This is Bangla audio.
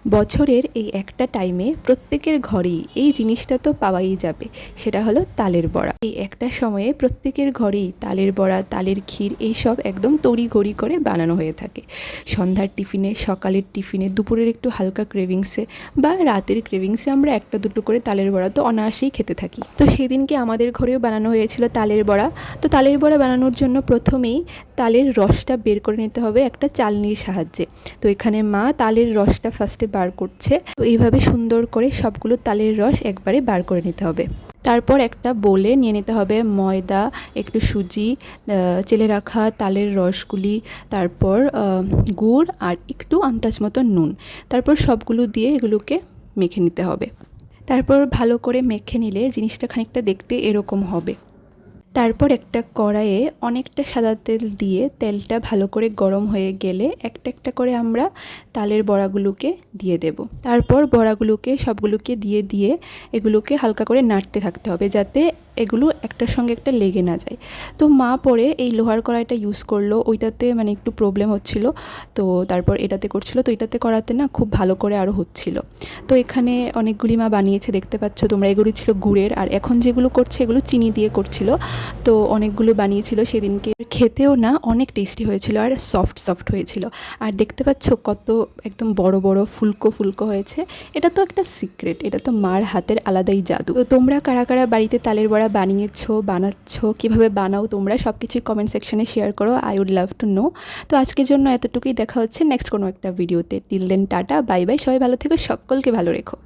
বছরের এই একটা টাইমে প্রত্যেকের ঘরেই এই জিনিসটা তো পাওয়াই যাবে, সেটা হলো তালের বড়া। এই একটা সময়ে প্রত্যেকের ঘরেই তালের বড়া, তালের ক্ষীর এইসব একদম তড়িঘড়ি করে বানানো হয়ে থাকে। সন্ধ্যার টিফিনে, সকালের টিফিনে, দুপুরের একটু হালকা ক্রেভিংসে বা রাতের ক্রেভিংসে আমরা একটা দুটো করে তালের বড়া তো অনায়াসেই খেতে থাকি। তো সেদিনকে আমাদের ঘরেও বানানো হয়েছিল তালের বড়া। তো তালের বড়া বানানোর জন্য প্রথমেই তালের রসটা বের করে নিতে হবে একটা চালনির সাহায্যে। তো এখানে মা তালের রসটা ফার্স্টে বার করছে। তো এইভাবে সুন্দর করে সবগুলো তালের রস একবারে বার করে নিতে হবে। তারপর একটা বোলে নিয়ে নিতে হবে ময়দা, একটু সুজি, চেলে রাখা তালের রসগুলি, তারপর গুড় আর একটু আন্দাজ মতো নুন। তারপর সবগুলো দিয়ে এগুলোকে মেখে নিতে হবে। তারপর ভালো করে মেখে নিলে জিনিসটা খানিকটা দেখতে এরকম হবে। তারপর একটা কড়াইয়ে অনেকটা সাদা তেল দিয়ে তেলটা ভালো করে গরম হয়ে গেলে একটা একটা করে আমরা তালের বড়াগুলোকে দিয়ে দেব। তারপর বড়াগুলোকে সবগুলোকে দিয়ে এগুলোকে হালকা করে নাড়তে থাকতে হবে, যাতে এগুলো একটার সঙ্গে একটা লেগে না যায়। তো মা পরে এই লোহার কড়াইটা ইউজ করলো, ওইটাতে মানে একটু প্রবলেম হচ্ছিল, তো তারপর এটাতে করছিল। তো এটাতে করাতে না খুব ভালো করে আরও হচ্ছিল। তো এখানে অনেকগুলি মা বানিয়েছে, দেখতে পাচ্ছ তোমরা। এগুলি ছিল গুড়ের, আর এখন যেগুলো করছে এগুলো চিনি দিয়ে করছিল। তো অনেকগুলো বানিয়েছিল সেদিনকে, খেতেও না অনেক টেস্টি হয়েছিল আর সফট সফট হয়েছিল। আর দেখতে পাচ্ছ কত একদম বড় বড় ফুলকো ফুলকো হয়েছে। এটা তো একটা সিক্রেট, এটা তো মার হাতের আলাদাই জাদু। তো তোমরা কারা কারা বাড়িতে তালের বড়া বানাচ্ছ, কীভাবে বানাও তোমরা সব কিছুই কমেন্ট সেকশনে শেয়ার করো। I would love to know. তো আজকের জন্য এতটুকুই, দেখা হচ্ছে নেক্সট কোনো একটা ভিডিওতে। Till then tata, bye bye. সবাই ভালো থেকো, সকলকে ভালো রেখো।